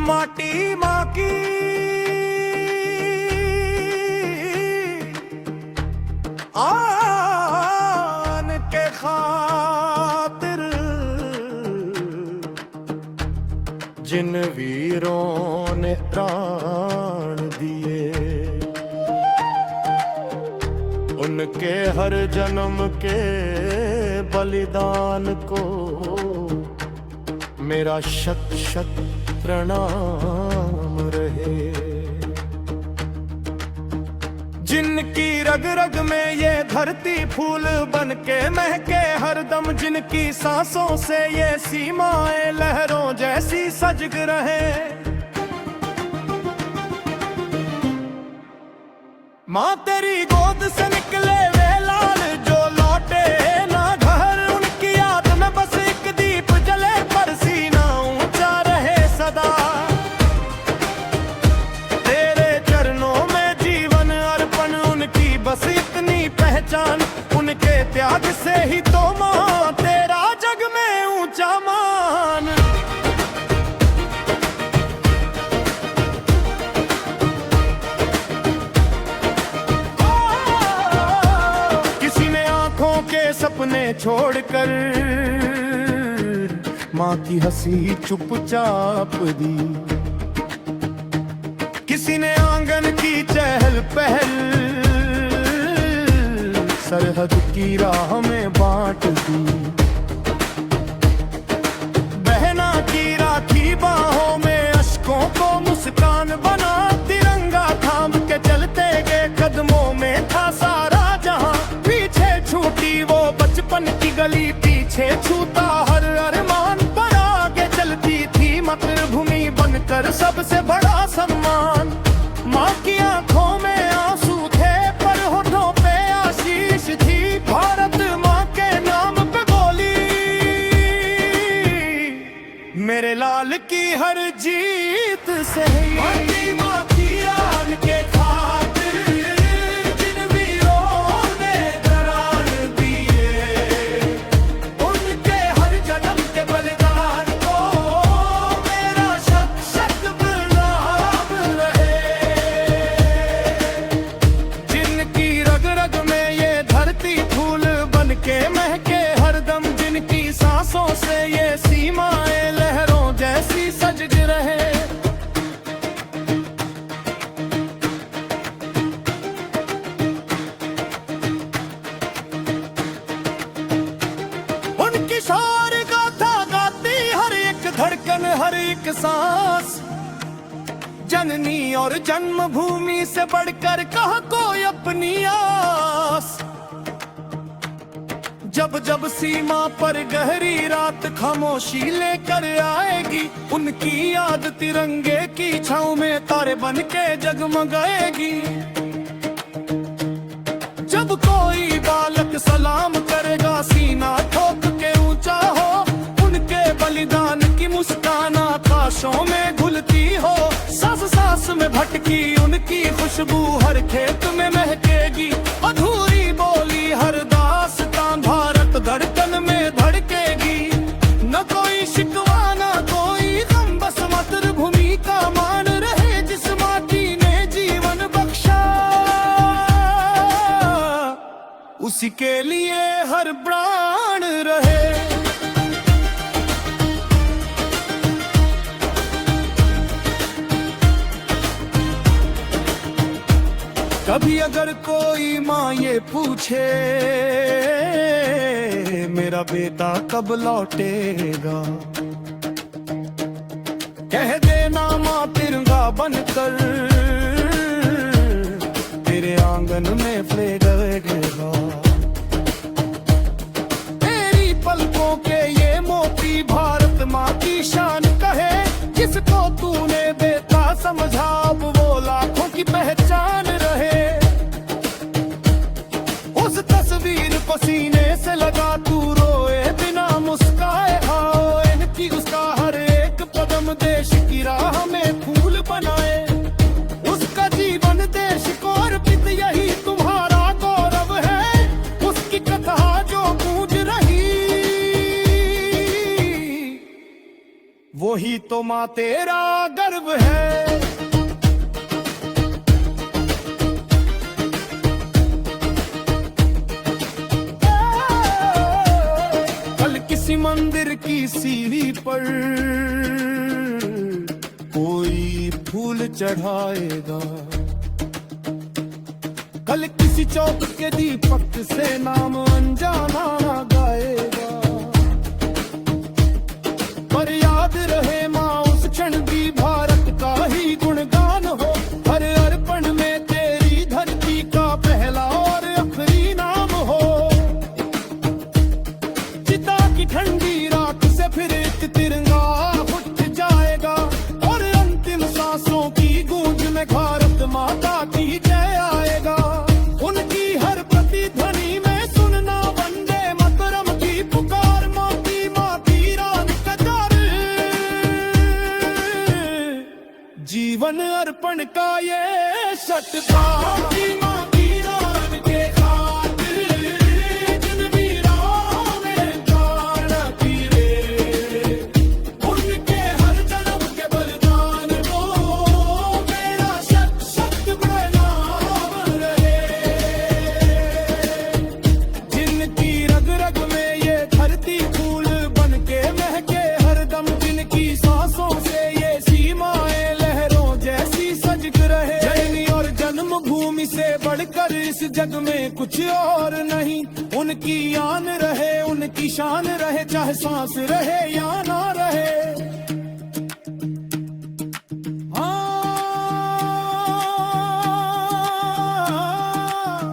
माटी माँ की आन के खातिर जिन वीरों ने प्राण दिए, उनके हर जन्म के बलिदान को मेरा शत शत प्रणाम रहे। जिनकी रग रग में ये धरती फूल बन के महके हरदम, जिनकी सांसों से ये सीमाएं लहरों जैसी सजग रहे। माँ तेरी गोद से निकले वे लाल जो लौटे ना घर, उनकी याद में बस एक दीप जले पर सीना ऊंचा रहे सदा। तेरे चरणों में जीवन अर्पण, उनकी बस इतनी पहचान, उनके त्याग से ही तो माँ तेरा जग में ऊंचा मान। सपने छोड़कर माँ की हंसी चुपचाप दी, किसी ने आंगन की चहल पहल सरहद की राह में बांट दी। बहना की राखी बाहों में अश्कों को मुस्कान बना, तिरंगा थाम के चलते गए कदमों में था सारा जहां। पीछे छूटी वो बचपन की गली, पीछे छूता हर अरमान, पर आगे चलती थी मातृभूमि बनकर सबसे बड़ा सम्मान। माँ की आंखों में आंसू थे पर होठों पे आशीष थी, भारत माँ के नाम पे बोली मेरे लाल की हर जीत से ही। माँ की आन के खातिर जिन वीरों ने प्राण दिए, उनके हर जन्म के बलिदान को मेरा शत शत प्रणाम रहे। जिनकी रग रग में ये धरती फूल बन के महके हरदम, जिनकी सांसों से ये सीमाएं लहरों जैसी सजग रहे। उनकी शार गाथा गाती हर एक धड़कन हर एक सांस, जननी और जन्मभूमि से बढ़कर कहा कोई अपनी आस। जब जब सीमा पर गहरी रात खामोशी लेकर आएगी, उनकी याद तिरंगे की छांव में तारे बन के जगमगाएगी। जब कोई बालक सलाम करेगा सीना ठोक के ऊंचा हो, उनके बलिदान की मुस्कान आकाशों में घुलती हो। सांस सांस में भटकी उनकी खुशबू हर खेत में महकेगी, अधूरी बोली हर दास्तां भारत धड़कन में धड़केगी। न कोई शिकवा न कोई गम, बस मातृभूमि का मान रहे जिस माटी ने जीवन बख्शा, उसी के लिए हर प्राण रहे। कभी अगर कोई माँ ये पूछे मेरा बेटा कब लौटेगा, कह देना माँ तिरंगा बनकर तेरे आंगन में फलेगा। तेरी पलकों के ये मोती भारत माँ की शान कहे, जिसको तूने बेटा समझा अब वो लाखों की पहचान रहे। उस तस्वीर को सीने से लगा तू रोए बिना मुस्काए, आओ इनकी उसका हर एक कदम देश की राह में फूल बनाए। ही तो माँ तेरा गर्व है। कल किसी मंदिर की सीढ़ी पर कोई फूल चढ़ाएगा, कल किसी चौक के दीपक से नाम अनजाना गाएगा। पर याद रहे माँ उस क्षण भी भारत का ही गुणगान हो, हर अर्पण में तेरी धरती का पहला और आखिरी नाम हो। चिता की ठंडी रात से फिर एक तिरंगा उठ जाएगा, और अंतिम सांसों की गूंज में भारत माता की जय आएगा। उनकी हर प्रतिध्वनि में सुनना वंदे मातरम की पुकार, माती रान कतार। जीवन अर्पण का ये शतका, माँ की रान के खातिर जिन वीरों ने प्राण दिए, उनके हर जन्म के बलिदान को मेरा शत शत प्रणाम रहे। जिनकी रग रग में ये धरती फूल बन के महके हरदम, जिनकी सांसों से ये सीमाएं लहरों जैसी सजग रहे। जननी और जन्मभूमि से बढ़कर इस जग में कुछ और नहीं, उनकी आन रहे, उनकी शान रहे, चाहे सांस रहे या ना रहे।